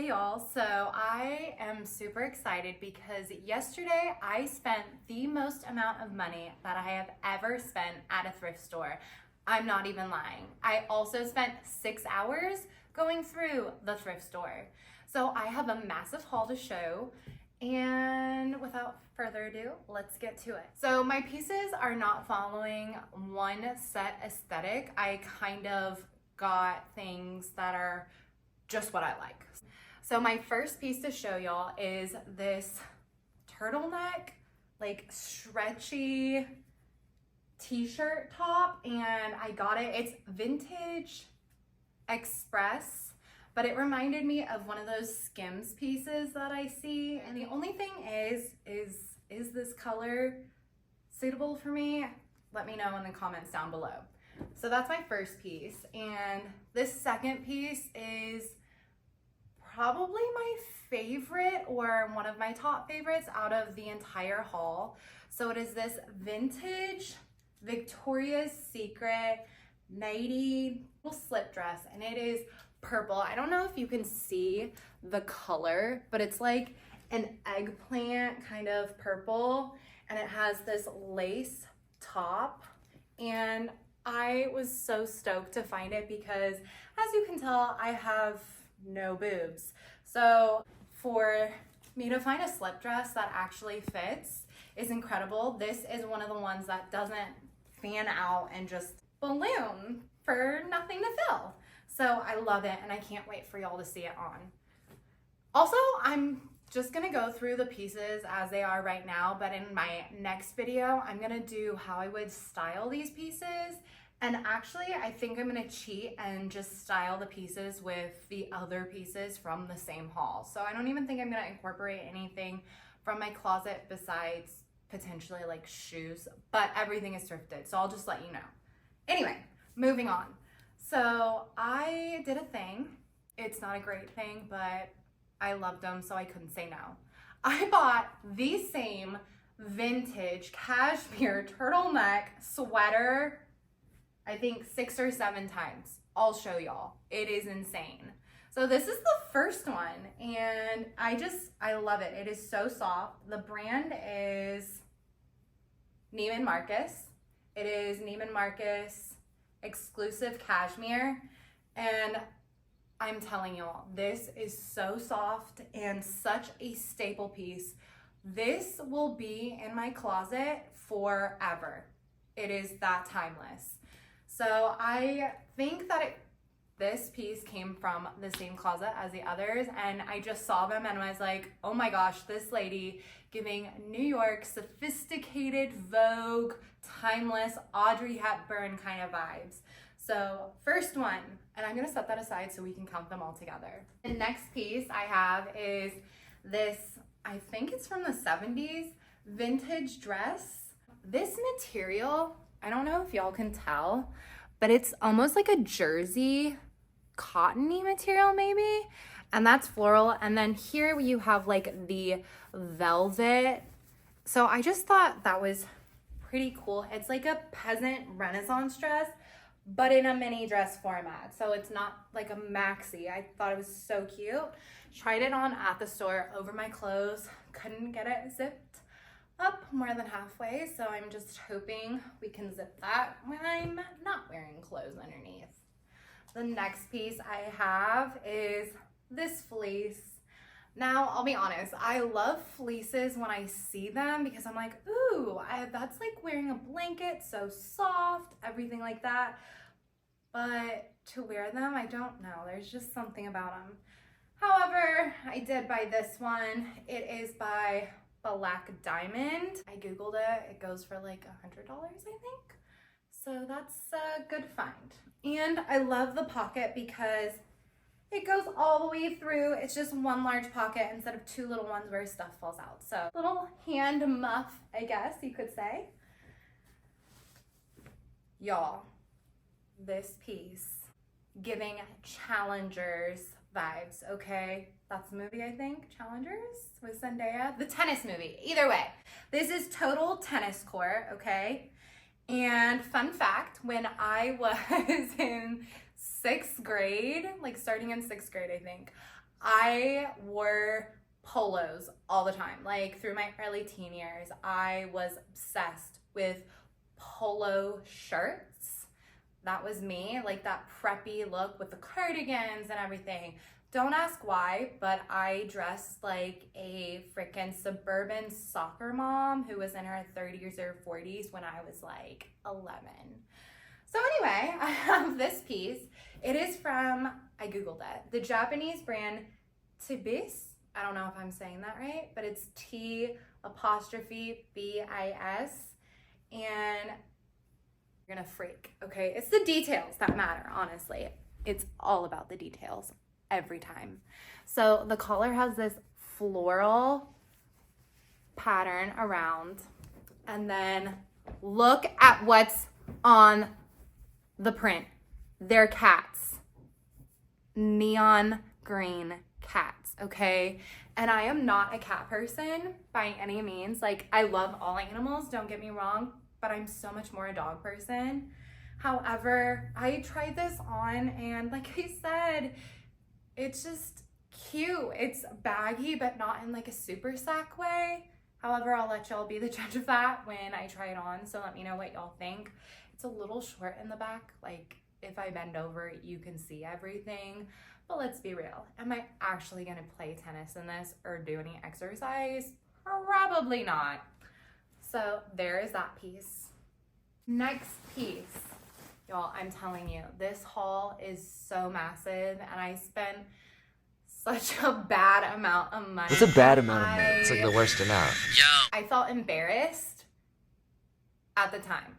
Hey y'all, so I am super excited because yesterday I spent the most amount of money that I have ever spent at a thrift store. I'm not even lying. I also spent 6 hours going through the thrift store. So I have a massive haul to show, and without further ado, let's get to it. So my pieces are not following one set aesthetic. I kind of got things that are just what I like. So my first piece to show y'all is this turtleneck, like stretchy t-shirt top, and I got it. It's Vintage Express, but it reminded me of one of those Skims pieces that I see. And the only thing is this color suitable for me? Let me know in the comments down below. So that's my first piece. And this second piece is probably my favorite, or one of my top favorites out of the entire haul. So it is this vintage Victoria's Secret nighty little slip dress, and it is purple. I don't know if you can see the color, but it's like an eggplant kind of purple, and it has this lace top, and I was so stoked to find it because, as you can tell, I have no boobs. So for me to find a slip dress that actually fits is incredible. This is one of the ones that doesn't fan out and just balloon for nothing to fill. So I love it, and I can't wait for y'all to see it on. Also, I'm just gonna go through the pieces as they are right now, but in my next video, I'm gonna do how I would style these pieces. And actually, I think I'm gonna cheat and just style the pieces with the other pieces from the same haul. So I don't even think I'm gonna incorporate anything from my closet besides potentially like shoes, but everything is thrifted, so I'll just let you know. Anyway, moving on. So I did a thing. It's not a great thing, but I loved them, so I couldn't say no. I bought the same vintage cashmere turtleneck sweater, I think 6 or 7 times. I'll show y'all. It is insane. So this is the first one, and I love it. It is so soft. The brand is Neiman Marcus. It is Neiman Marcus exclusive cashmere, and I'm telling y'all, this is so soft and such a staple piece. This will be in my closet forever. It is that timeless. So I think that this piece came from the same closet as the others, and I just saw them and was like, oh my gosh, this lady giving New York sophisticated Vogue, timeless Audrey Hepburn kind of vibes. So first one, and I'm gonna set that aside so we can count them all together. The next piece I have is this, I think it's from the 70s, vintage dress. This material, I don't know if y'all can tell, but it's almost like a jersey cottony material maybe, and that's floral. And then here you have like the velvet. So I just thought that was pretty cool. It's like a peasant Renaissance dress, but in a mini dress format. So it's not like a maxi. I thought it was so cute. Tried it on at the store over my clothes. Couldn't get it zipped up more than halfway, so I'm just hoping we can zip that when I'm not wearing clothes underneath. The next piece I have is this fleece. Now, I'll be honest, I love fleeces when I see them because I'm like, ooh, that's like wearing a blanket, so soft, everything like that. But to wear them, I don't know. There's just something about them. However, I did buy this one. It is by Black Diamond. I googled it. It goes for like $100, I think. So that's a good find. And I love the pocket because it goes all the way through. It's just one large pocket instead of 2 little ones where stuff falls out. So little hand muff, I guess you could say. Y'all, this piece giving Challengers vibes, okay? That's the movie, I think, Challengers with Zendaya. The tennis movie, either way. This is total tennis court, okay? And fun fact, when I was in 6th grade, like starting in 6th grade, I think, I wore polos all the time. Like through my early teen years, I was obsessed with polo shirts. That was me, like that preppy look with the cardigans and everything. Don't ask why, but I dressed like a freaking suburban soccer mom who was in her 30s or 40s when I was like 11. So anyway, I have this piece. It is from, I Googled it, the Japanese brand Tibis. I don't know if I'm saying that right, but it's T''BIS. And you're gonna freak, okay? It's the details that matter, honestly. It's all about the details every time. So the collar has this floral pattern around, and then look at what's on the print. They're cats. Neon green cats, okay? And I am not a cat person by any means. Like, I love all animals, don't get me wrong, but I'm so much more a dog person. However, I tried this on and like I said, it's just cute. It's baggy, but not in like a super sack way. However, I'll let y'all be the judge of that when I try it on. So let me know what y'all think. It's a little short in the back. Like if I bend over, you can see everything. But let's be real. Am I actually gonna play tennis in this or do any exercise? Probably not. So there is that piece. Next piece. Y'all, I'm telling you, this haul is so massive and I spent such a bad amount of money. It's a bad amount of money. It's like the worst amount. I felt embarrassed at the time.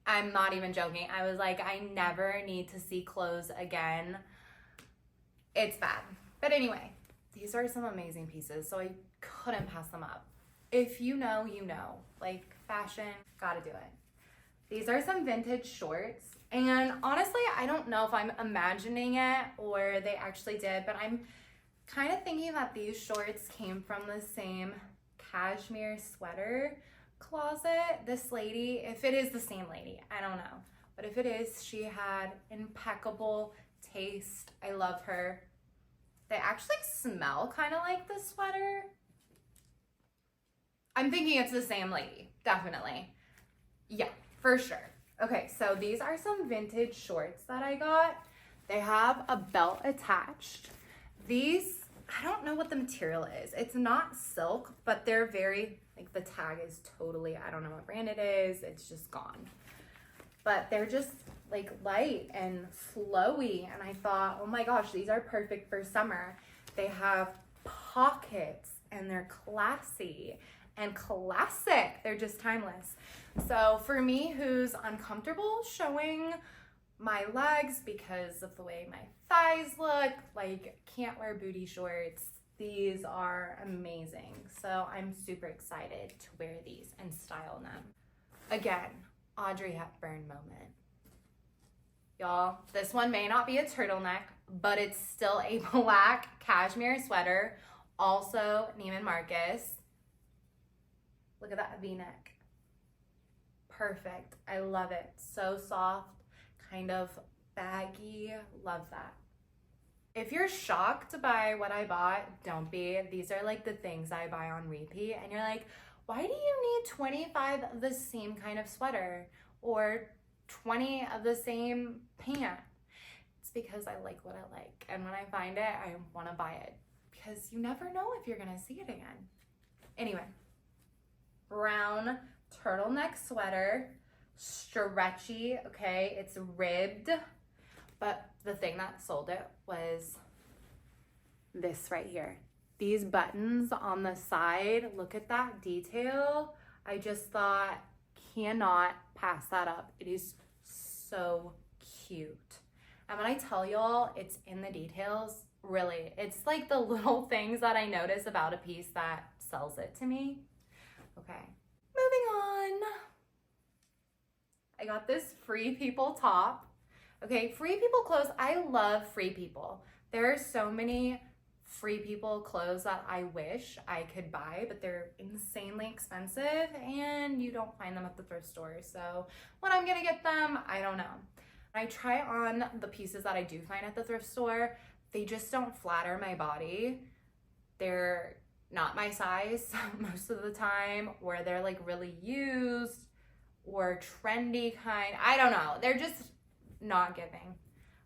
I'm not even joking. I was like, I never need to see clothes again. It's bad. But anyway, these are some amazing pieces, so I couldn't pass them up. If you know, you know. Like fashion, gotta do it. These are some vintage shorts. And honestly, I don't know if I'm imagining it or they actually did, but I'm kind of thinking that these shorts came from the same cashmere sweater closet. This lady, if it is the same lady, I don't know. But if it is, she had impeccable taste. I love her. They actually smell kind of like the sweater. I'm thinking it's the same lady, definitely. Yeah, for sure. Okay, so these are some vintage shorts that I got. They have a belt attached. These, I don't know what the material is. It's not silk, but they're very, like the tag is totally, I don't know what brand it is. It's just gone. But they're just like light and flowy. And I thought, oh my gosh, these are perfect for summer. They have pockets and they're classy and classic. They're just timeless. So for me, who's uncomfortable showing my legs because of the way my thighs look, like can't wear booty shorts, these are amazing. So I'm super excited to wear these and style them. Again, Audrey Hepburn moment. Y'all, this one may not be a turtleneck, but it's still a black cashmere sweater. Also Neiman Marcus. Look at that V-neck. Perfect. I love it. So soft, kind of baggy. Love that. If you're shocked by what I bought, don't be. These are like the things I buy on repeat. And you're like, why do you need 25 of the same kind of sweater or 20 of the same pant? It's because I like what I like. And when I find it, I want to buy it because you never know if you're going to see it again. Anyway, brown turtleneck sweater, stretchy, okay? It's ribbed, but the thing that sold it was this right here. These buttons on the side, look at that detail. I just thought, cannot pass that up. It is so cute. And when I tell y'all it's in the details, really, it's like the little things that I notice about a piece that sells it to me. Okay, moving on. I got this Free People top. Okay, Free People clothes, I love Free People. There are so many Free People clothes that I wish I could buy, but they're insanely expensive and you don't find them at the thrift store. So when I'm gonna get them, I don't know. I try on the pieces that I do find at the thrift store. they just don't flatter my body. They're not my size most of the time, or they're like really used or trendy kind. I don't know. They're just not giving.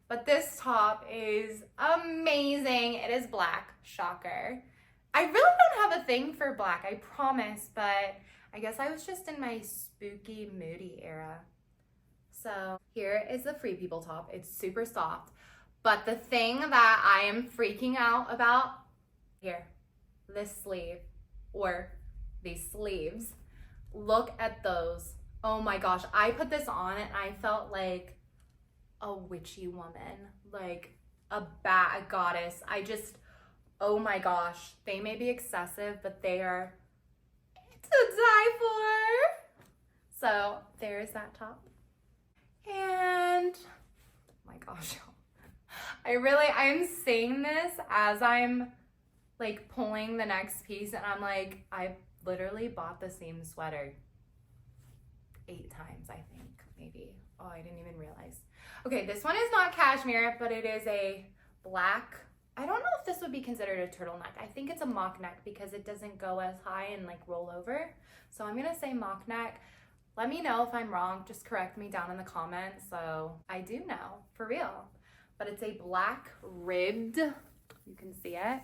But this top is amazing. It is black, shocker. I really don't have a thing for black, I promise, but I guess I was just in my spooky, moody era. So here is the Free People top. It's super soft. But the thing that I am freaking out about, here, this sleeve, or these sleeves, look at those. Oh my gosh, I put this on and I felt like a witchy woman, like a goddess. Oh my gosh, they may be excessive, but they are to die for. So there's that top. And oh my gosh, I'm saying this as I'm like pulling the next piece, and I'm like, I literally bought the same sweater 8 times, I think, maybe. Oh, I didn't even realize. Okay, this one is not cashmere, but it is a black. I don't know if this would be considered a turtleneck. I think it's a mock neck because it doesn't go as high and like roll over. So I'm gonna say mock neck. Let me know if I'm wrong. Just correct me down in the comments so I do know, for real. But it's a black ribbed, you can see it,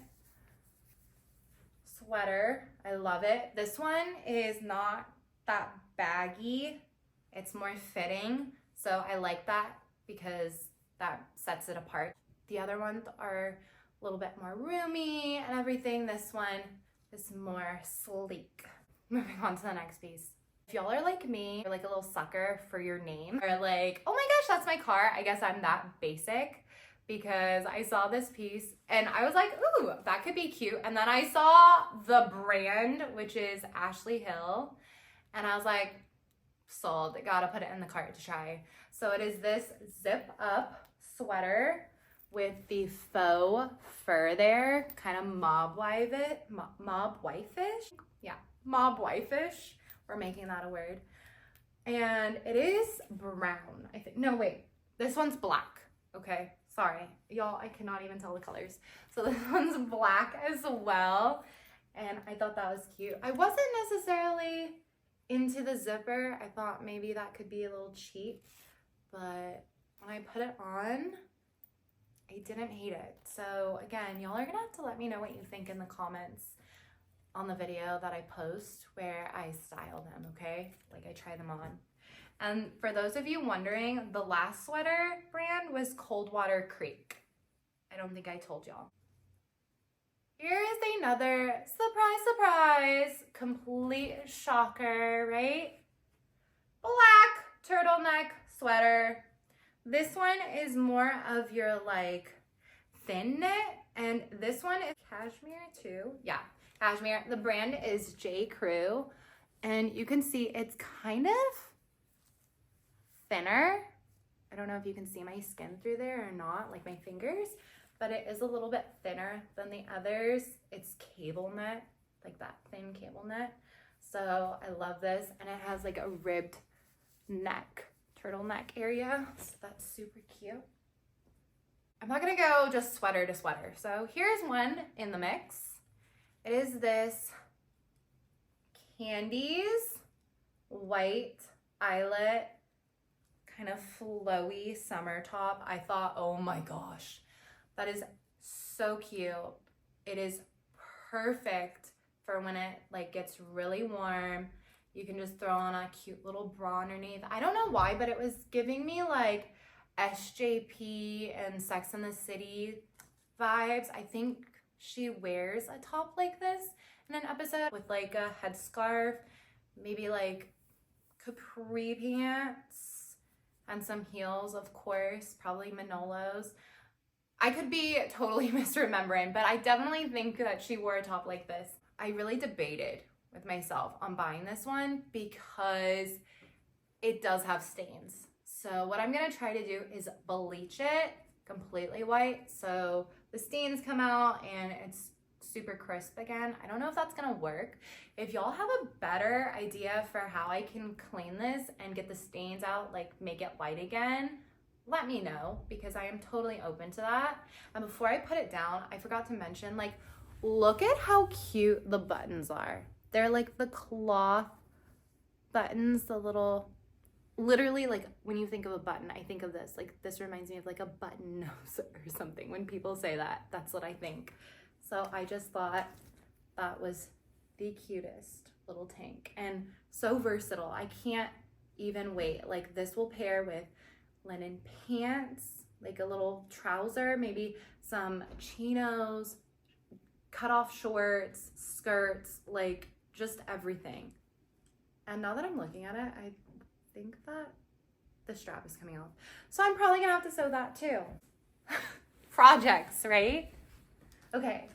sweater. I love it. This one is not that baggy. It's more fitting. So I like that because that sets it apart. The other ones are a little bit more roomy and everything. This one is more sleek. Moving on to the next piece. If y'all are like me, you're like a little sucker for your name, or like, oh my gosh, that's my car. I guess I'm that basic because I saw this piece and I was like, ooh, that could be cute. And then I saw the brand, which is Ashley Hill. And I was like, sold, gotta put it in the cart to try. So it is this zip up sweater with the faux fur there, kind of mob wife-ish. Yeah, mob wife-ish. We're making that a word. And it is brown, I think. No, wait, this one's black, okay? Sorry, y'all, I cannot even tell the colors. So this one's black as well. And I thought that was cute. I wasn't necessarily into the zipper. I thought maybe that could be a little cheap, but when I put it on, I didn't hate it. So again, y'all are gonna have to let me know what you think in the comments on the video that I post where I style them, okay? Like I try them on. And for those of you wondering, the last sweater brand was Coldwater Creek. I don't think I told y'all. Here is another surprise, complete shocker, right? Black turtleneck sweater. This one is more of your like thin knit, and this one is cashmere too. Yeah, cashmere. The brand is J. Crew, and you can see it's kind of thinner. I don't know if you can see my skin through there or not, like my fingers, but it is a little bit thinner than the others. It's cable knit, like that thin cable knit. So I love this, and it has like a ribbed neck, turtleneck area, so that's super cute. I'm not gonna go just sweater to sweater. So here's one in the mix. It is this Candies white eyelet, kind of flowy summer top. I thought, oh my gosh, that is so cute. It is perfect for when it like gets really warm. You can just throw on a cute little bra underneath. I don't know why, but it was giving me like SJP and Sex and the City vibes. I think she wears a top like this in an episode with like a headscarf, maybe like capri pants and some heels, of course, probably Manolos. I could be totally misremembering, but I definitely think that she wore a top like this. I really debated with myself on buying this one because it does have stains. So what I'm gonna try to do is bleach it completely white so the stains come out and it's super crisp again. I don't know if that's gonna work. If y'all have a better idea for how I can clean this and get the stains out, like make it white again, let me know because I am totally open to that. And before I put it down, I forgot to mention, like, look at how cute the buttons are. They're like the cloth buttons, the little, literally, like, when you think of a button, I think of this. Like, this reminds me of like a button nose or something. When people say that, that's what I think. So I just thought that was the cutest little tank and so versatile. I can't even wait. Like, this will pair with linen pants, like a little trouser, maybe some chinos, cut off shorts, skirts, like just everything. And now that I'm looking at it, I think that the strap is coming off. So I'm probably gonna have to sew that too. Projects, right? Okay.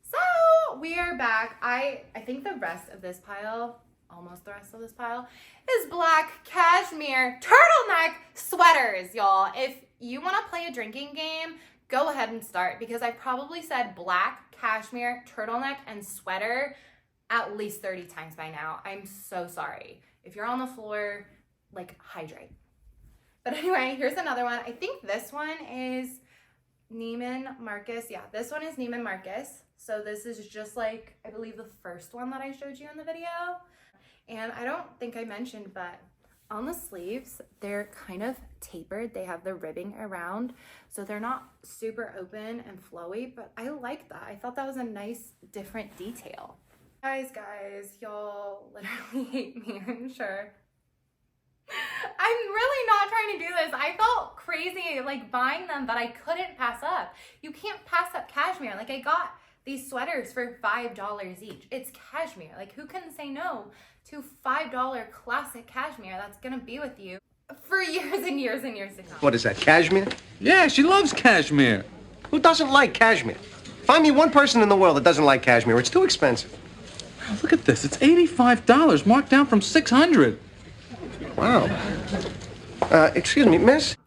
So we are back. I think the rest of this pile, almost the rest of this pile, is black cashmere turtleneck sweaters, y'all. If you want to play a drinking game, go ahead and start, because I probably said black cashmere turtleneck and sweater at least 30 times by now. I'm so sorry. If you're on the floor, like, hydrate. But anyway, here's another one. I think this one is Neiman Marcus. Yeah, this one is Neiman Marcus. So this is just like, I believe, the first one that I showed you in the video. And I don't think I mentioned, but on the sleeves, they're kind of tapered. They have the ribbing around, so they're not super open and flowy, but I like that. I thought that was a nice, different detail. Guys, y'all literally hate me, I'm sure. I'm really not trying to do this. I felt crazy, like, buying them, but I couldn't pass up. You can't pass up cashmere. Like, I got these sweaters for $5 each. It's cashmere. Like, who can say no to $5 classic cashmere that's gonna be with you for years and years and years to come? What is that, cashmere? Yeah, she loves cashmere. Who doesn't like cashmere? Find me one person in the world that doesn't like cashmere. It's too expensive. Oh, look at this. It's $85, marked down from $600. Wow. Excuse me, miss?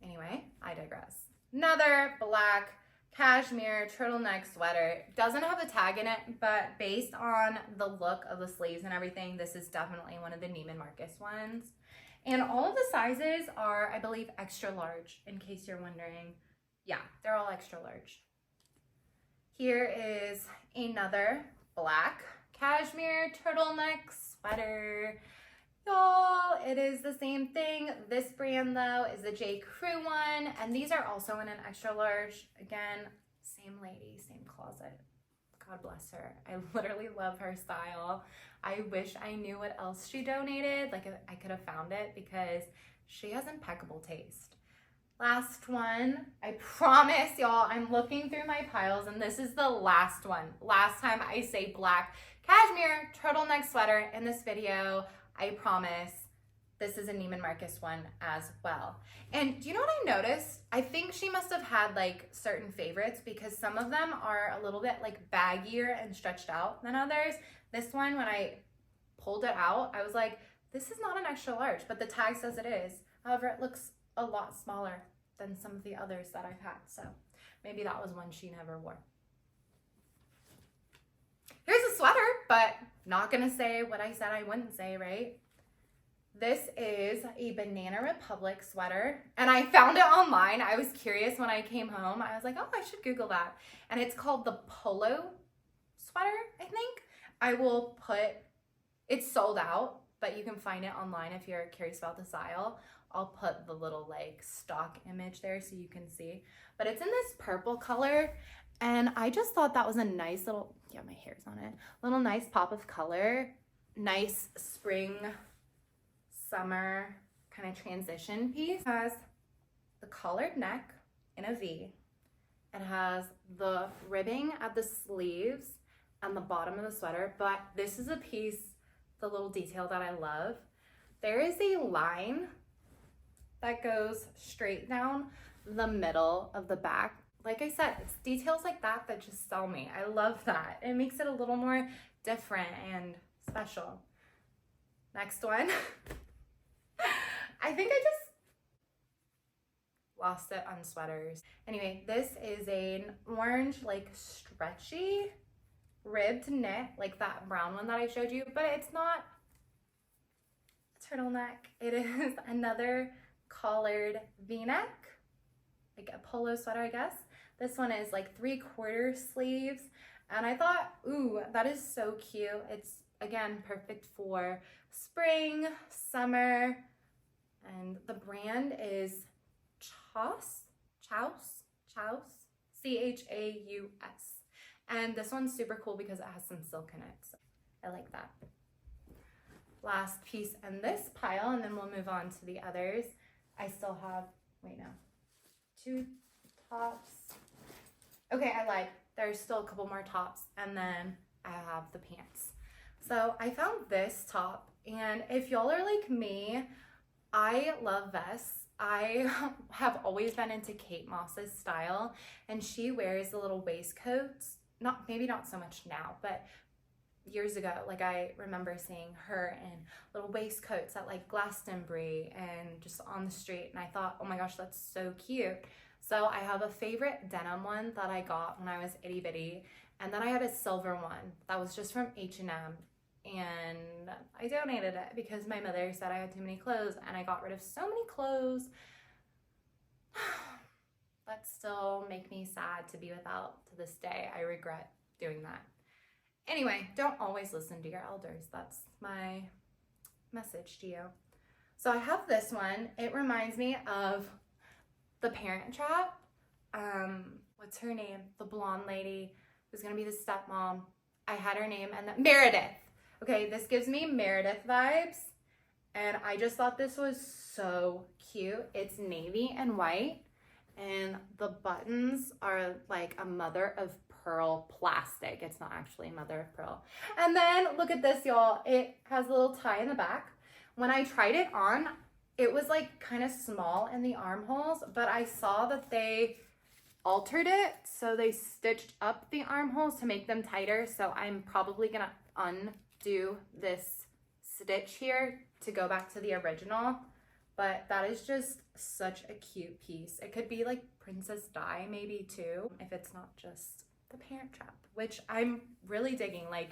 Anyway, I digress. Another black cashmere turtleneck sweater. Doesn't have a tag in it, but based on the look of the sleeves and everything, this is definitely one of the Neiman Marcus ones. And all of the sizes are, I believe, extra large, in case you're wondering. Yeah, they're all extra large. Here is another black cashmere turtleneck sweater. Y'all, it is the same thing. This brand, though, is the J. Crew one, and these are also in an extra large. Again, same lady, same closet. God bless her. I literally love her style. I wish I knew what else she donated. Like, I could have found it, because she has impeccable taste. Last one. I promise, y'all, I'm looking through my piles, and this is the last one. Last time I say black cashmere turtleneck sweater in this video. I promise this is a Neiman Marcus one as well. And do you know what I noticed? I think she must have had, like, certain favorites, because some of them are a little bit, like, baggier and stretched out than others. This one, when I pulled it out, I was like, this is not an extra large, but the tag says it is. However, it looks a lot smaller than some of the others that I've had. So maybe that was one she never wore. Here's a sweater, but not gonna say what I said I wouldn't say, right? This is a Banana Republic sweater, and I found it online. I was curious when I came home. I was like, oh, I should Google that. And it's called the Polo sweater, I think. I will put, it's sold out, but you can find it online if you're curious about the style. I'll put the little, like, stock image there so you can see. But it's in this purple color, and I just thought that was a nice little, yeah, my hair's on it, little nice pop of color, nice spring, summer kind of transition piece. It has the collared neck in a V. It has the ribbing at the sleeves and the bottom of the sweater, but this is a piece, the little detail that I love. There is a line that goes straight down the middle of the back. Like I said, it's details like that that just sell me. I love that. It makes it a little more different and special. Next one. I think I just lost it on sweaters. Anyway, this is an orange, like, stretchy ribbed knit, like that brown one that I showed you, but it's not a turtleneck. It is another collared v-neck, like a polo sweater, I guess. This one is like 3/4 sleeves. And I thought, ooh, that is so cute. It's, again, perfect for spring, summer. And the brand is Chaus, C-H-A-U-S. And this one's super cool because it has some silk in it. So I like that. Last piece in this pile, and then we'll move on to the others. I still have, wait, no, 2 tops. Okay, I lied. There's still a couple more tops, and then I have the pants. So I found this top, and if y'all are like me, I love vests. I have always been into Kate Moss's style, and she wears the little waistcoats. Maybe not so much now, but years ago, like I remember seeing her in little waistcoats at like Glastonbury and just on the street, and I thought, oh my gosh, that's so cute. So I have a favorite denim one that I got when I was itty bitty, and then I had a silver one that was just from H&M, and I donated it because my mother said I had too many clothes, and I got rid of so many clothes. That still make me sad to be without to this day. I regret doing that. Anyway, don't always listen to your elders. That's my message to you. So I have this one. It reminds me of The Parent Trap. What's her name? The blonde lady who's gonna be the stepmom. I had her name, and Meredith. Okay, this gives me Meredith vibes, and I just thought this was so cute. It's navy and white, and the buttons are like a mother of pearl plastic. It's not actually mother of pearl. And then look at this, y'all. It has a little tie in the back. When I tried it on, it was like kind of small in the armholes, but I saw that they altered it. So they stitched up the armholes to make them tighter. So I'm probably gonna undo this stitch here to go back to the original. But that is just such a cute piece. It could be like Princess Di maybe too, if it's not just The Parent Trap, which I'm really digging. Like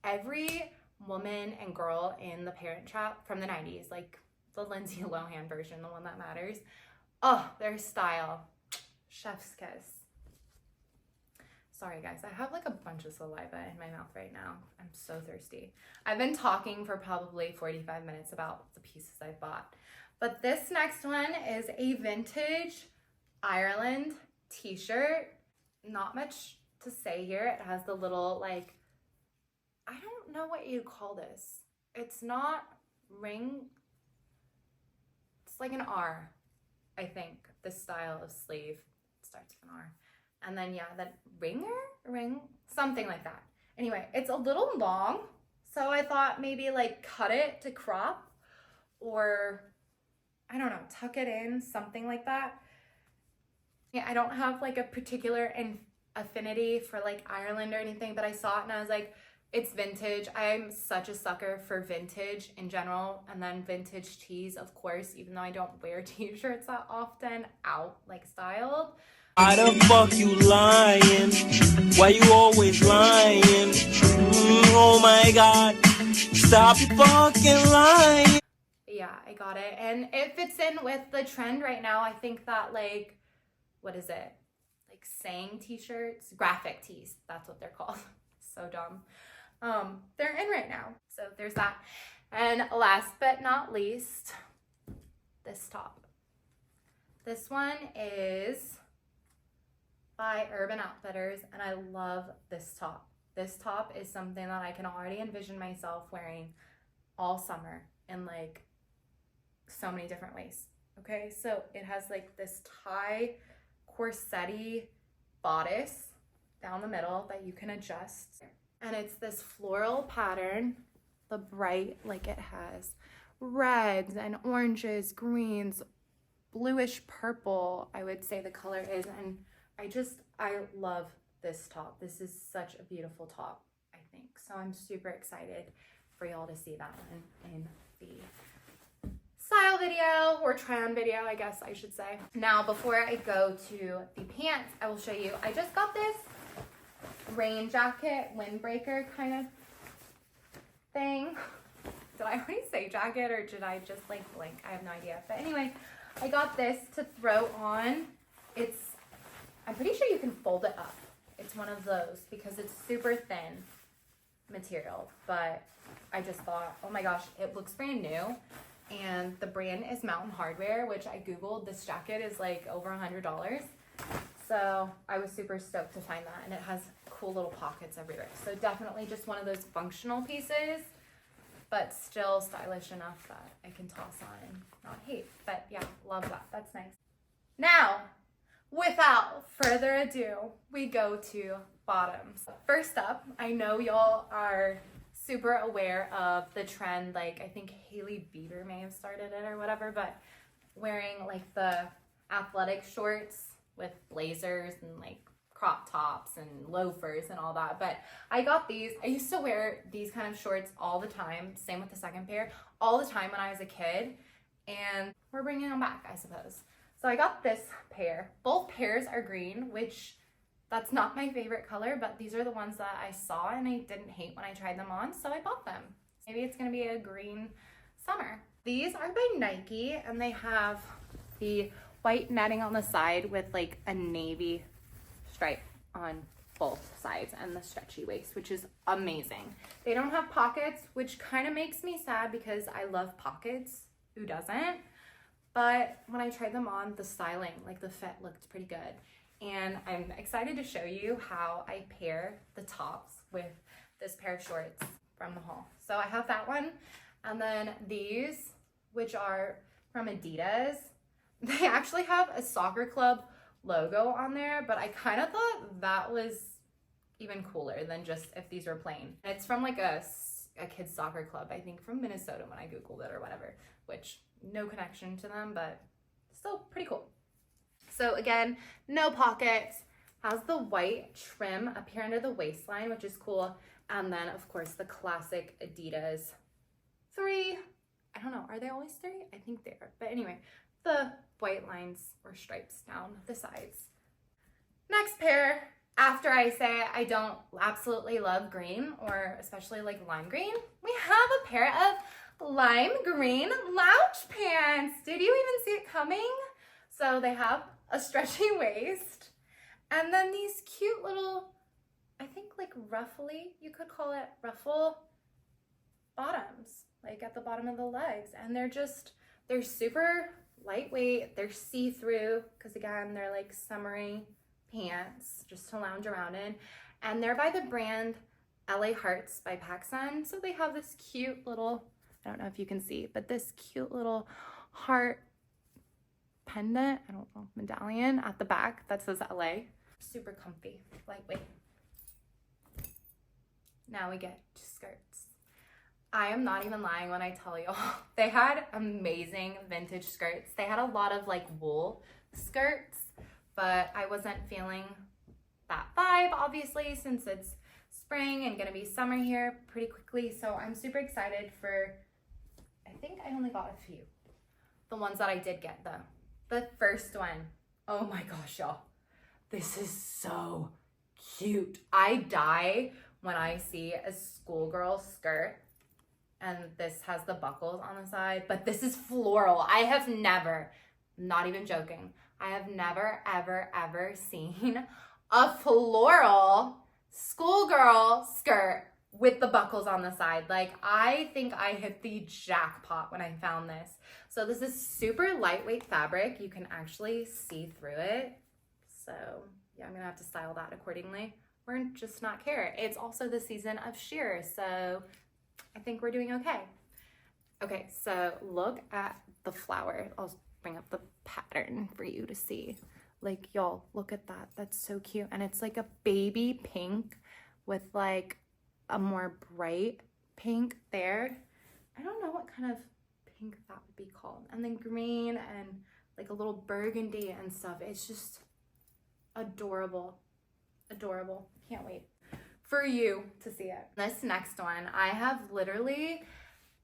every woman and girl in The Parent Trap from the 90s, like the Lindsay Lohan version, the one that matters. Oh, their style, chef's kiss. Sorry guys, I have like a bunch of saliva in my mouth right now. I'm so thirsty. I've been talking for probably 45 minutes about the pieces I bought. But this next one is a vintage Ireland t-shirt. Not much to say here. It has the little like, I don't know what you call this. It's not ring. It's like an R, I think, this style of sleeve. It starts with an R. And then, yeah, that ring, something like that. Anyway, it's a little long, so I thought maybe like cut it to crop or, I don't know, tuck it in, something like that. Yeah, I don't have like a particular affinity for like Ireland or anything, but I saw it and I was like, it's vintage. I'm such a sucker for vintage in general, and then vintage tees, of course, even though I don't wear t-shirts that often, out like styled. Why the fuck you lying? Why you always lying? Oh my god, stop fucking lying. Yeah, I got it. And it fits in with the trend right now. I think that like, what is it? Like saying t-shirts, graphic tees. That's what they're called. So dumb. They're in right now. So there's that. And last but not least, this top. This one is by Urban Outfitters, and I love this top. This top is something that I can already envision myself wearing all summer in like so many different ways. Okay, so it has like this tie corset-y bodice down the middle that you can adjust, and it's this floral pattern, the bright, like it has reds and oranges, greens, bluish purple, I would say the color is, and I love this top. This is such a beautiful top, I think. So I'm super excited for y'all to see that one in the style video, or try on video, I guess I should say. Now, before I go to the pants, I will show you, I just got this rain jacket, windbreaker kind of thing. Did I already say jacket, or did I just like blink? I have no idea. But anyway, I got this to throw on. I'm pretty sure you can fold it up. It's one of those because it's super thin material, but I just thought, oh my gosh, it looks brand new. And the brand is Mountain Hardwear, which I Googled. This jacket is like over $100. So I was super stoked to find that. And it has cool little pockets everywhere. So definitely just one of those functional pieces, but still stylish enough that I can toss on and not hate. But yeah, love that. That's nice. Now, without further ado, we go to bottoms. First up, I know y'all are super aware of the trend, like I think Hailey Bieber may have started it or whatever, but wearing like the athletic shorts with blazers and like crop tops and loafers and all that. But I got these. I used to wear these kind of shorts all the time, same with the second pair, all the time when I was a kid, and we're bringing them back, I suppose. So I got this pair. Both pairs are green, which that's not my favorite color, but these are the ones that I saw and I didn't hate when I tried them on, so I bought them. Maybe it's gonna be a green summer. These are by Nike and they have the white netting on the side with like a navy stripe on both sides and the stretchy waist, which is amazing. They don't have pockets, which kind of makes me sad because I love pockets. Who doesn't? But when I tried them on, the styling, like the fit looked pretty good. And I'm excited to show you how I pair the tops with this pair of shorts from the haul. So I have that one. And then these, which are from Adidas. They actually have a soccer club logo on there, but I kind of thought that was even cooler than just if these were plain. It's from like a kid's soccer club, I think from Minnesota when I Googled it or whatever, which no connection to them, but still pretty cool. So again, no pockets, has the white trim up here under the waistline, which is cool. And then of course the classic Adidas 3, I don't know, are they always 3? I think they are, but anyway, the white lines or stripes down the sides. Next pair, after I say I don't absolutely love green or especially like lime green, we have a pair of lime green lounge pants. Did you even see it coming? So they have a stretchy waist and then these cute little, I think like ruffly, you could call it ruffle bottoms, like at the bottom of the legs. And they're super lightweight. They're see-through because again, they're like summery pants just to lounge around in. And they're by the brand LA Hearts by PacSun. So they have this cute little, I don't know if you can see, but this cute little heart pendant, I don't know, medallion at the back that says LA. Super comfy, lightweight. Now we get to skirts. I am not even lying when I tell y'all, they had amazing vintage skirts. They had a lot of like wool skirts, but I wasn't feeling that vibe, obviously, since it's spring and gonna be summer here pretty quickly. So I'm super excited for, I think I only got a few. The ones that I did get though. The first one, oh my gosh, y'all. This is so cute. I die when I see a schoolgirl skirt and this has the buckles on the side, but this is floral. I have never, not even joking, I have never, ever seen a floral schoolgirl skirt with the buckles on the side. Like, I think I hit the jackpot when I found this. So this is super lightweight fabric. You can actually see through it. So yeah, I'm gonna have to style that accordingly. We're just not care. It's also the season of sheer, so I think we're doing okay. Okay, so look at the flower. I'll bring up the pattern for you to see. Like, y'all, look at that. That's so cute. And it's like a baby pink with like a more bright pink there. I don't know what kind of pink that would be called. And then green and like a little burgundy and stuff. It's just adorable. Adorable. Can't wait for you to see it. This next one, I have literally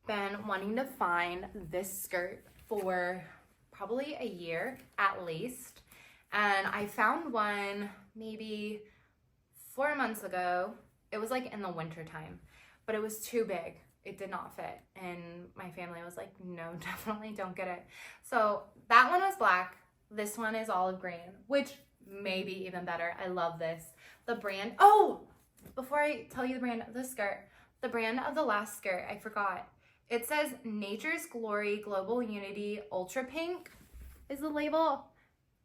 been wanting to find this skirt for probably a year at least. And I found one maybe 4 months ago. It was like in the winter time, but it was too big. it did not fit. And my family was like, no, definitely don't get it. So that one was black. This one is olive green, which may be even better. I love this. The brand, oh, before I tell you the brand of the skirt, the brand of the last skirt, I forgot. It says Nature's Glory Global Unity Ultra Pink is the label.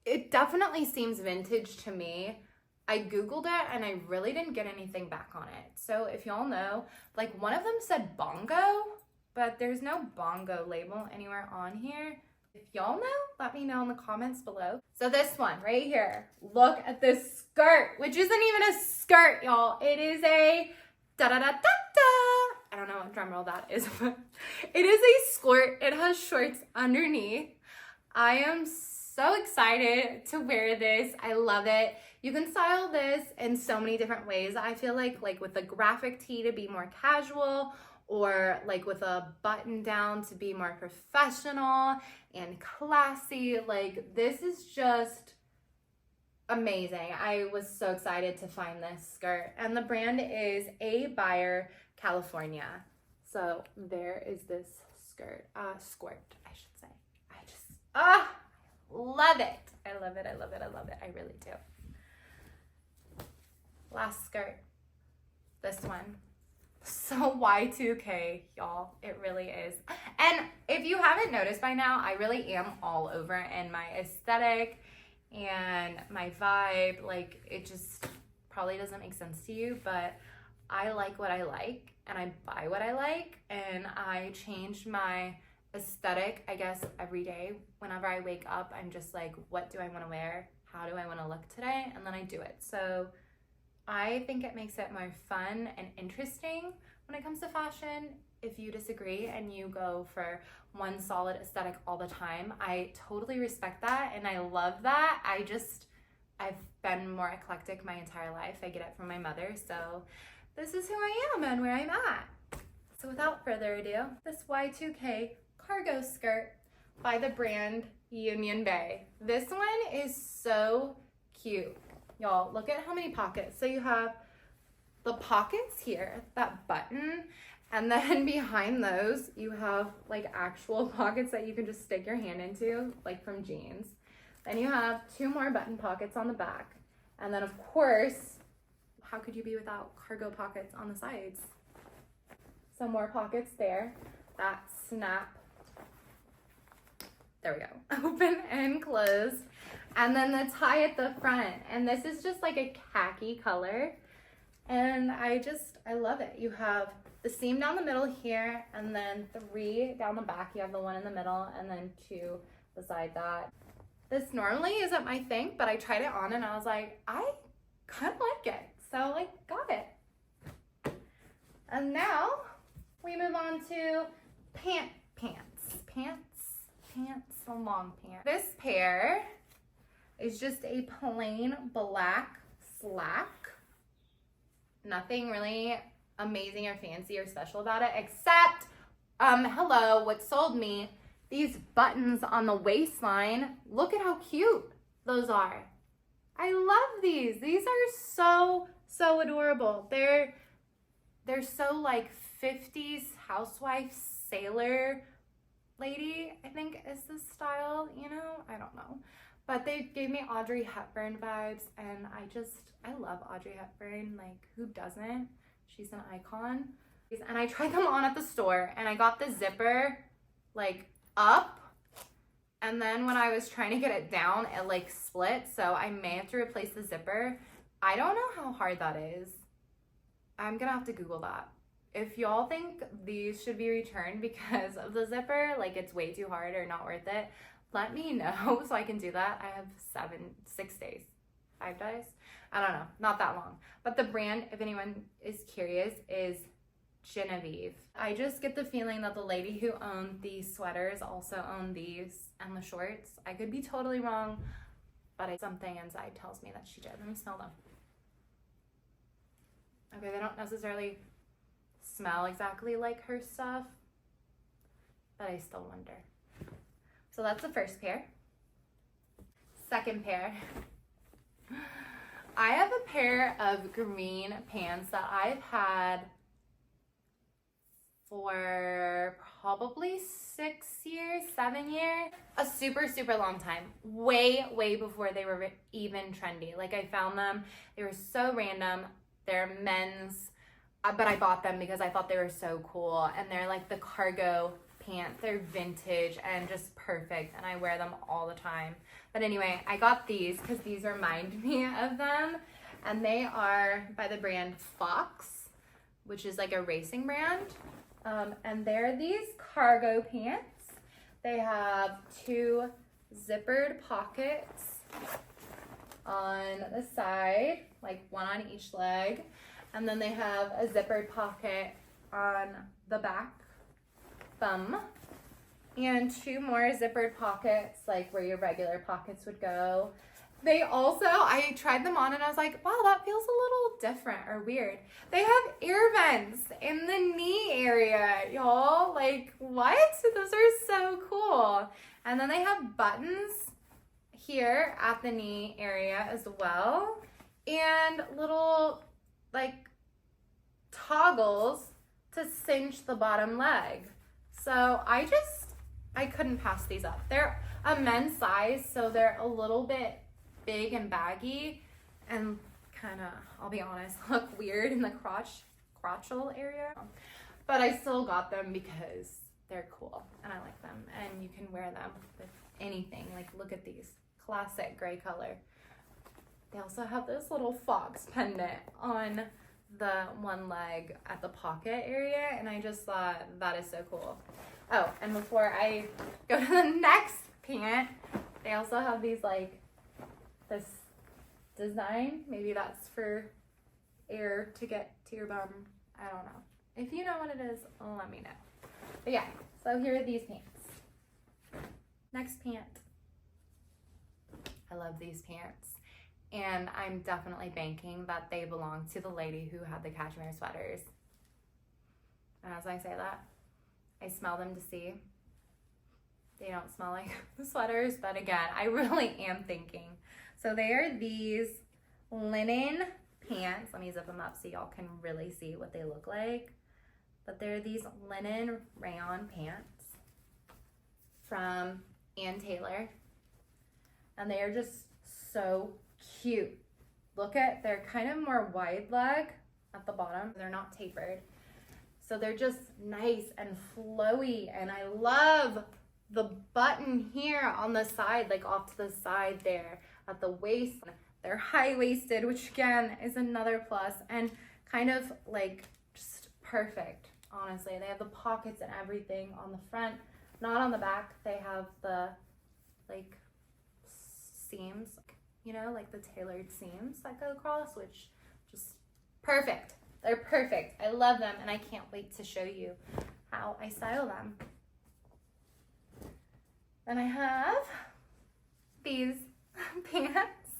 It definitely seems vintage to me. I Googled it and I really didn't get anything back on it. So if y'all know, like one of them said bongo, but there's no bongo label anywhere on here. If y'all know, let me know in the comments below. So this one right here, look at this skirt, which isn't even a skirt, y'all. It is a da-da-da-da-da. I don't know what drum roll that is, but it is a skirt. It has shorts underneath. I am so excited to wear this. I love it. You can style this in so many different ways. I feel like with a graphic tee to be more casual, or like with a button down to be more professional and classy. Like this is just amazing. I was so excited to find this skirt, and the brand is A Buyer California. So there is this skirt, skirt, I should say. I just, love it. I love it, I love it, I love it. I really do. Last skirt, this one. So Y2K, y'all, it really is. And if you haven't noticed by now, I really am all over in my aesthetic and my vibe. Like, it just probably doesn't make sense to you, but I like what I like and I buy what I like, and I change my aesthetic, I guess, every day. Whenever I wake up, I'm just like, what do I want to wear? How do I want to look today? And then I do it. So I think it makes it more fun and interesting when it comes to fashion. If you disagree and you go for one solid aesthetic all the time, I totally respect that and I love that. I've been more eclectic my entire life. I get it from my mother, so this is who I am and where I'm at. So without further ado, this Y2K cargo skirt by the brand Union Bay. This one is so cute. Y'all, look at how many pockets. So you have the pockets here, that button, and then behind those, you have like actual pockets that you can just stick your hand into, like from jeans. Then you have 2 more button pockets on the back. And then of course, how could you be without cargo pockets on the sides? Some more pockets there. That snap. There we go. Open and close. And then the tie at the front. And this is just like a khaki color. And I love it. You have the seam down the middle here, and then 3 down the back. You have the 1 in the middle, and then 2 beside that. This normally isn't my thing, but I tried it on and I was like, I kind of like it. So I got it. And now we move on to pants, a long pant. This pair is just a plain black slack. Nothing really amazing or fancy or special about it, except, hello, what sold me, these buttons on the waistline. Look at how cute those are. I love these. These are so adorable. They're so like 50s housewife sailor lady, I think is the style, you know? I don't know. But they gave me Audrey Hepburn vibes, and I love Audrey Hepburn. Like, who doesn't? She's an icon. And I tried them on at the store, and I got the zipper like up, and then when I was trying to get it down, it like split, so I may have to replace the zipper. I don't know how hard that is. I'm gonna have to Google that. If y'all think these should be returned because of the zipper, like it's way too hard or not worth it, let me know so I can do that. I have 6 days, 5 days. I don't know, not that long. But the brand, if anyone is curious, is Genevieve. I just get the feeling that the lady who owned these sweaters also owned these and the shorts. I could be totally wrong, but something inside tells me that she did. Let me smell them. Okay, they don't necessarily smell exactly like her stuff, but I still wonder. So that's the first pair. Second pair. I have a pair of green pants that I've had for probably 6 years, 7 years. A super, super long time. Way, way before they were even trendy. Like I found them, they were so random. They're men's, but I bought them because I thought they were so cool. And they're like the cargo pants. They're vintage and just perfect. And I wear them all the time. But anyway, I got these because these remind me of them. And they are by the brand Fox, which is like a racing brand. And they're these cargo pants. They have 2 zippered pockets on the side, like one on each leg. And then they have a zippered pocket on the back thumb. And 2 more zippered pockets, like where your regular pockets would go. They also, I tried them on and I was like, wow, that feels a little different or weird. They have air vents in the knee area, y'all. Like, what? Those are so cool. And then they have buttons here at the knee area as well. And little, like, toggles to cinch the bottom leg. So I couldn't pass these up. They're a men's size, so they're a little bit big and baggy and kind of, I'll be honest, look weird in the crotchal area. But I still got them because they're cool and I like them, and you can wear them with anything. Like, look at these, classic gray color. They also have this little fox pendant on the one leg at the pocket area, and I just thought that is so cool. Oh, and before I go to the next pant, they also have these, like, this design. Maybe that's for air to get to your bum. I don't know. If you know what it is, let me know. But yeah, so here are these pants. Next pant. I love these pants. And I'm definitely banking that they belong to the lady who had the cashmere sweaters. And as I say that, I smell them to see. They don't smell like the sweaters, but again, I really am thinking. So they are these linen pants. Let me zip them up so y'all can really see what they look like. But they're these linen rayon pants from Ann Taylor. And they are just so cute. Look at, they're kind of more wide leg at the bottom. They're not tapered. So they're just nice and flowy. And I love the button here on the side, like off to the side there at the waist. They're high-waisted, which again is another plus, and kind of like just perfect, honestly. They have the pockets and everything on the front, not on the back. They have the like seams, you know, like the tailored seams that go across, which just perfect. They're perfect. I love them, and I can't wait to show you how I style them. Then I have these pants.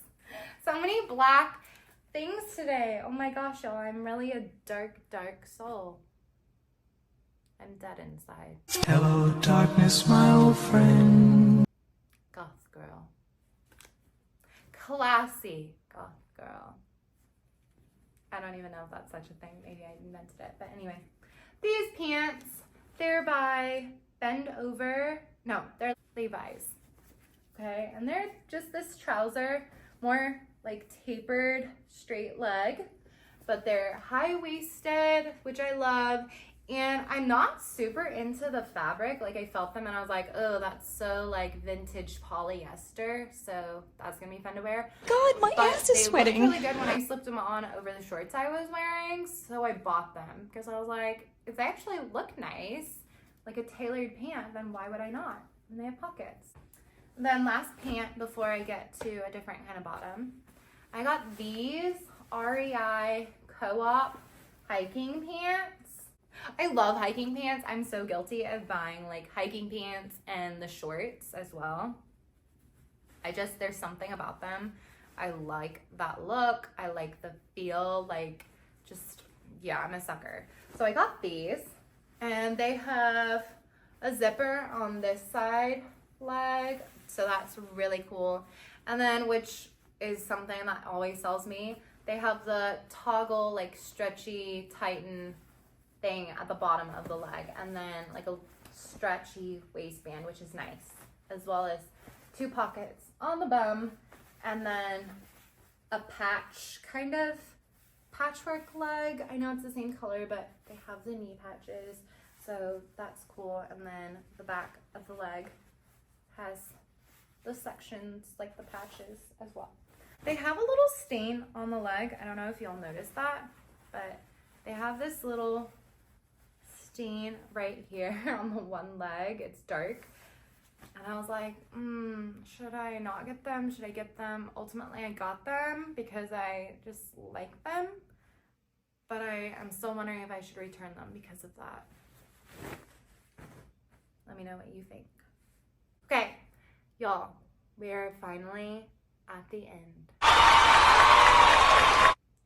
So many black things today. Oh my gosh, y'all, I'm really a dark, dark soul. I'm dead inside. Hello, darkness, my old friend. Goth girl. Classy goth girl. I don't even know if that's such a thing. Maybe I invented it. But anyway, these pants, they're by Bend Over. No, they're Levi's. Okay, and they're just this trouser, more like tapered, straight leg, but they're high-waisted, which I love. And I'm not super into the fabric. Like, I felt them and I was like, oh, that's so like vintage polyester. So that's gonna be fun to wear. God, my ass is sweating. They looked really good when I slipped them on over the shorts I was wearing. So I bought them because I was like, if they actually look nice, like a tailored pant, then why would I not? And they have pockets. Then last pant before I get to a different kind of bottom, I got these REI Co-op hiking pants. I love hiking pants. I'm so guilty of buying like hiking pants and the shorts as well. There's something about them. I like that look. I like the feel, like just, yeah, I'm a sucker. So I got these, and they have a zipper on this side leg. So that's really cool. And then, which is something that always sells me, they have the toggle, like stretchy, tighten thing at the bottom of the leg, and then like a stretchy waistband, which is nice, as well as 2 pockets on the bum, and then a patch, kind of patchwork leg. I know it's the same color, but they have the knee patches, so that's cool. And then the back of the leg has the sections, like the patches as well. They have a little stain on the leg. I don't know if y'all noticed that, but they have this little stain right here on the one leg. It's dark. And I was like, should I not get them? Should I get them? Ultimately, I got them because I just like them. But I am still wondering if I should return them because of that. Let me know what you think. Okay, y'all, we are finally at the end.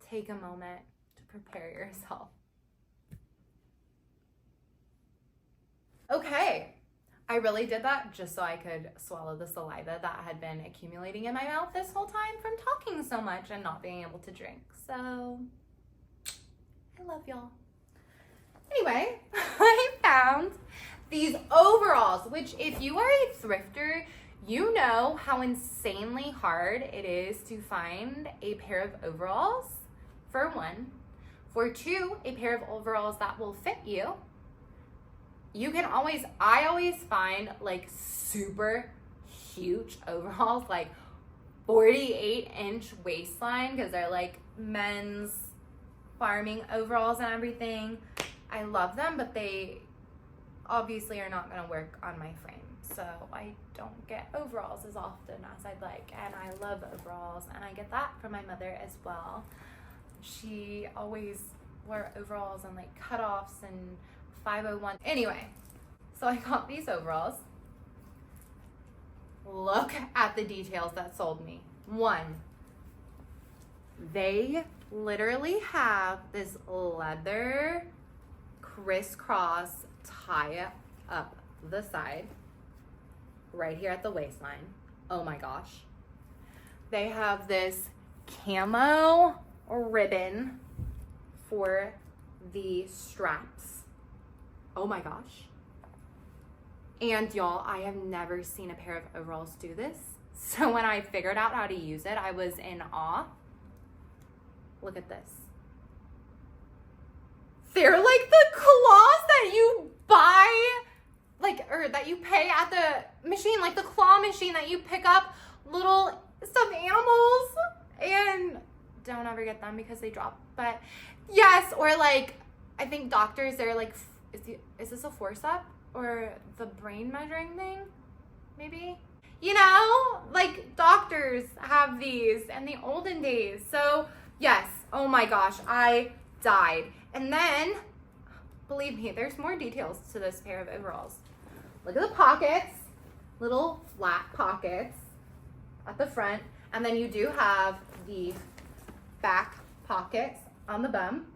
Take a moment to prepare yourself. Okay, I really did that just so I could swallow the saliva that had been accumulating in my mouth this whole time from talking so much and not being able to drink. So, I love y'all. Anyway, I found these overalls, which if you are a thrifter, you know how insanely hard it is to find a pair of overalls, for one. For two, a pair of overalls that will fit you. I always find like super huge overalls, like 48-inch waistline, because they're like men's farming overalls and everything. I love them, but they obviously are not gonna work on my frame. So I don't get overalls as often as I'd like, and I love overalls, and I get that from my mother as well. She always wore overalls and like cutoffs and 501. Anyway, so I got these overalls. Look at the details that sold me. One, they literally have this leather crisscross tie up the side right here at the waistline. Oh my gosh. They have this camo ribbon for the straps. Oh my gosh. And y'all, I have never seen a pair of overalls do this. So when I figured out how to use it, I was in awe. Look at this. They're like the claws that you buy, like, or that you pay at the machine, like the claw machine that you pick up little stuffed animals, and don't ever get them because they drop. But yes, or like, I think doctors, they're like, is this a forceps or the brain measuring thing? Maybe? You know, like doctors have these in the olden days. So yes, oh my gosh, I died. And then, believe me, there's more details to this pair of overalls. Look at the pockets, little flat pockets at the front. And then you do have the back pockets on the bum.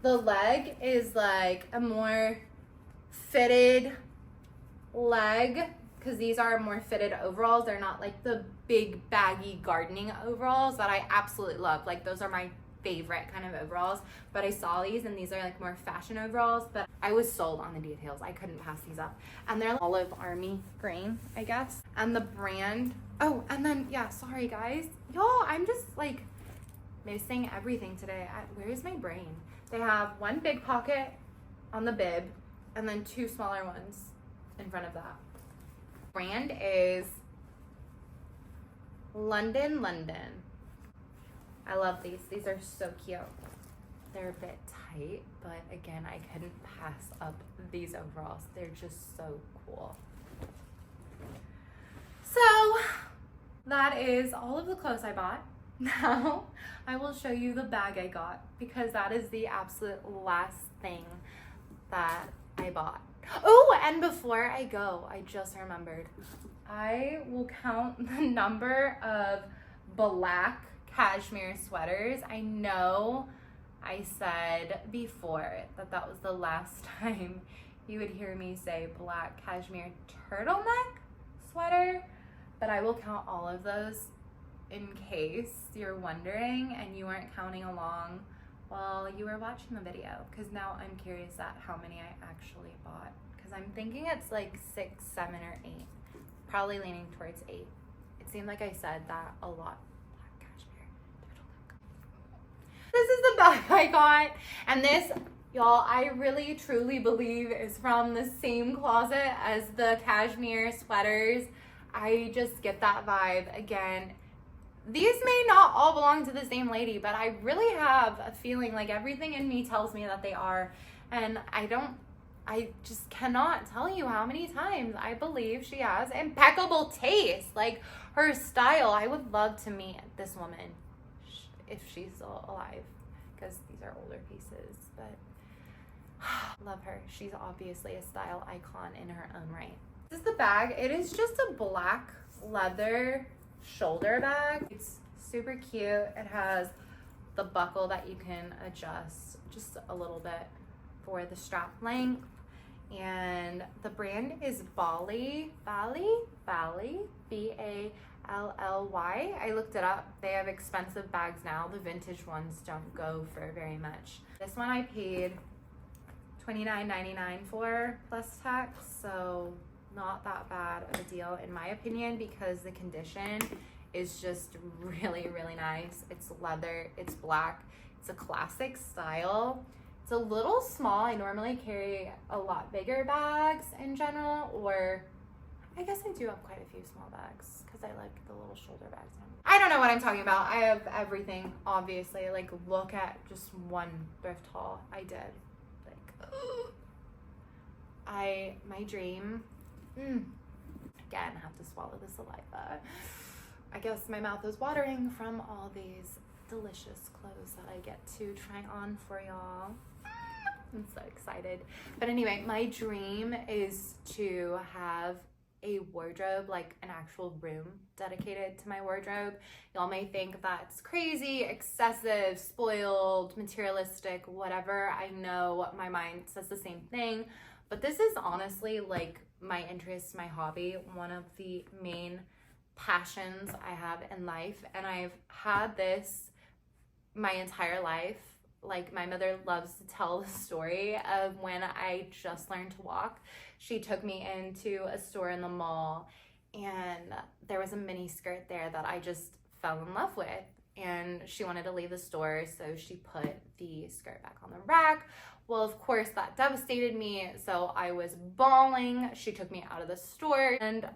The leg is like a more fitted leg, because these are more fitted overalls. They're not like the big baggy gardening overalls that I absolutely love. Like those are my favorite kind of overalls, but I saw these and these are like more fashion overalls, but I was sold on the details. I couldn't pass these up. And they're olive army green, I guess. And the brand, oh, and then, yeah, sorry guys. Y'all, I'm just like missing everything today. Where's my brain? They have one big pocket on the bib and then 2 smaller ones in front of that. Brand is London. I love these. These are so cute. They're a bit tight, but again, I couldn't pass up these overalls. They're just so cool. So that is all of the clothes I bought. Now I will show you the bag I got, because that is the absolute last thing that I bought. Oh, and before I go, I just remembered, I will count the number of black cashmere sweaters. I know I said before that that was the last time you would hear me say black cashmere turtleneck sweater, but I will count all of those in case you're wondering and you weren't counting along while you were watching the video, because now I'm curious at how many I actually bought, because I'm thinking it's like 6, 7, or 8. Probably leaning towards 8. It seemed like I said that a lot. Black cashmere. This is the bag I got, and this, y'all, I really truly believe is from the same closet as the cashmere sweaters. I just get that vibe. Again, these may not all belong to the same lady, but I really have a feeling like everything in me tells me that they are. And I just cannot tell you how many times I believe she has impeccable taste. Like, her style. I would love to meet this woman if she's still alive, because these are older pieces, but love her. She's obviously a style icon in her own right. This is the bag. It is just a black leather shoulder bag. It's super cute. It has the buckle that you can adjust just a little bit for the strap length, and the brand is Bally, B-A-L-L-Y. I looked it up. They have expensive bags now. The vintage ones don't go for very much. This one I paid $29.99 for plus tax, so not that bad of a deal in my opinion, because the condition is just really, really nice. It's leather, it's black, it's a classic style. It's a little small. I normally carry a lot bigger bags in general, or I guess I do have quite a few small bags because I like the little shoulder bags. I don't know what I'm talking about. I have everything, obviously. Like, look at just one thrift haul I did. Like, my dream, again, I have to swallow the saliva. I guess my mouth is watering from all these delicious clothes that I get to try on for y'all. I'm so excited. But anyway, my dream is to have a wardrobe, like an actual room dedicated to my wardrobe. Y'all may think that's crazy, excessive, spoiled, materialistic, whatever. I know my mind says the same thing, but this is honestly like my interest, my hobby, one of the main passions I have in life. And I've had this my entire life. Like, my mother loves to tell the story of when I just learned to walk. She took me into a store in the mall, and there was a mini skirt there that I just fell in love with. And she wanted to leave the store, so she put the skirt back on the rack. Well, of course, that devastated me, so I was bawling. She took me out of the store, and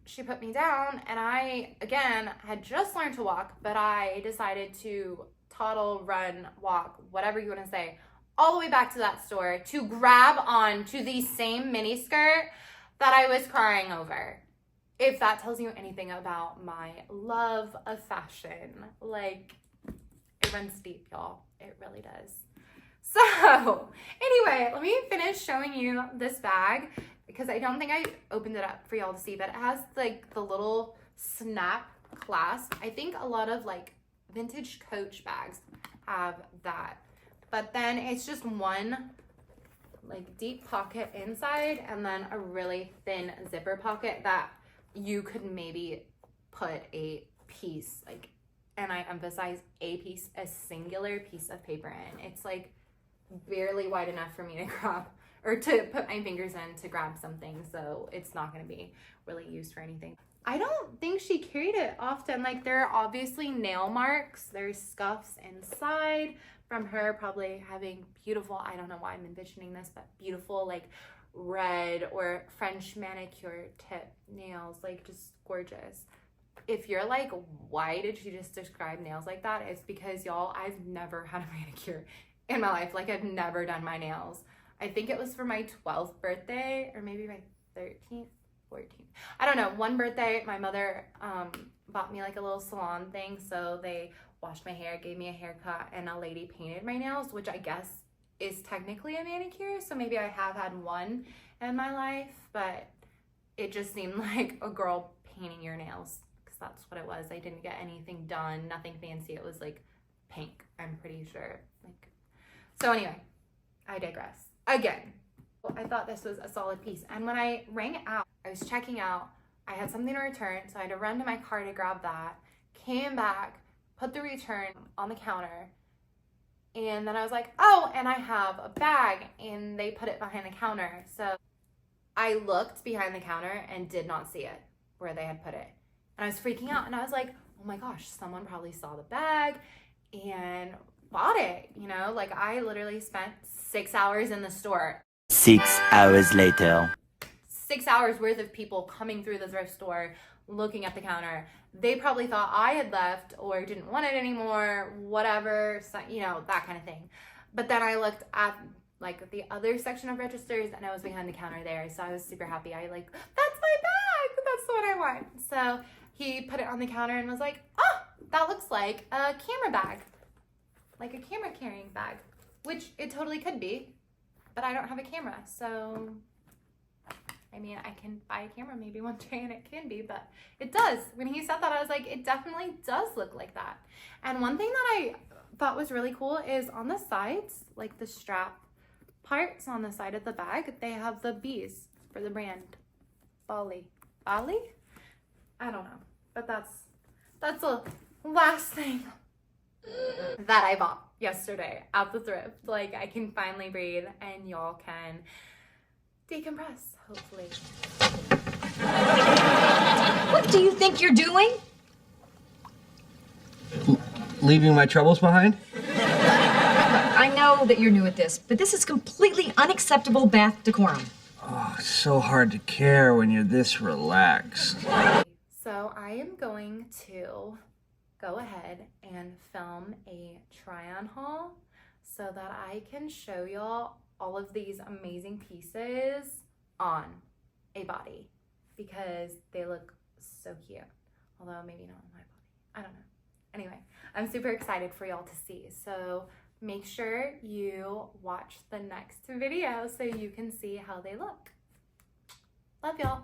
she put me down, and I, again, had just learned to walk, but I decided to toddle, run, walk, whatever you want to say, all the way back to that store to grab on to the same mini skirt that I was crying over. If that tells you anything about my love of fashion, like, it runs deep, y'all. It really does. So, anyway, let me finish showing you this bag, because I don't think I opened it up for y'all to see, but it has like the little snap clasp. I think a lot of like vintage Coach bags have that, but then it's just one like deep pocket inside, and then a really thin zipper pocket that you could maybe put a piece, like, and I emphasize a piece, a singular piece of paper in. It's like barely wide enough for me to grab, or to put my fingers in to grab something, so it's not going to be really used for anything. I don't think she carried it often. Like, there are obviously nail marks, there's scuffs inside from her probably having beautiful, I don't know why I'm envisioning this, but beautiful like red or French manicure tip nails, like just gorgeous. If you're like, why did she just describe nails like that? It's because, y'all, I've never had a manicure in my life. Like, I've never done my nails. I think it was for my 12th birthday, or maybe my 13th, 14th. I don't know. One birthday, my mother bought me like a little salon thing. So they washed my hair, gave me a haircut, and a lady painted my nails, which I guess is technically a manicure. So maybe I have had one in my life, but it just seemed like a girl painting your nails, because that's what it was. I didn't get anything done, nothing fancy. It was like pink, I'm pretty sure. Like, so anyway, I digress. Again, I thought this was a solid piece. And when I rang out, I was checking out, I had something to return, so I had to run to my car to grab that, came back, put the return on the counter, And then I was like, oh, and I have a bag, and they put it behind the counter. So I looked behind the counter and did not see it where they had put it. And I was freaking out, and I was like, oh my gosh, someone probably saw the bag and bought it, you know? Like, I literally spent 6 hours in the store. 6 hours later. 6 hours worth of people coming through the thrift store, looking at the counter. They probably thought I had left or didn't want it anymore, whatever, so, you know, that kind of thing. But then I looked at like the other section of registers, and I was behind the counter there. So I was super happy. I like, that's my bag. That's what I want. So he put it on the counter and was like, oh, that looks like a camera bag. Like a camera carrying bag, which it totally could be, but I don't have a camera. So, I mean, I can buy a camera maybe one day and it can be, but it does. When he said that, I was like, it definitely does look like that. And one thing that I thought was really cool is on the sides, like the strap parts on the side of the bag, they have the bees for the brand. Bali? I don't know, but that's the last thing that I bought yesterday at the thrift. Like, I can finally breathe and y'all can decompress, hopefully. What do you think you're doing? Leaving my troubles behind? I know that you're new at this, but this is completely unacceptable bath decorum. Oh, it's so hard to care when you're this relaxed. So I am going to go ahead and film a try-on haul so that I can show y'all all of these amazing pieces on a body because they look so cute. Although maybe not on my body. I don't know. Anyway, I'm super excited for y'all to see. So make sure you watch the next video so you can see how they look. Love y'all.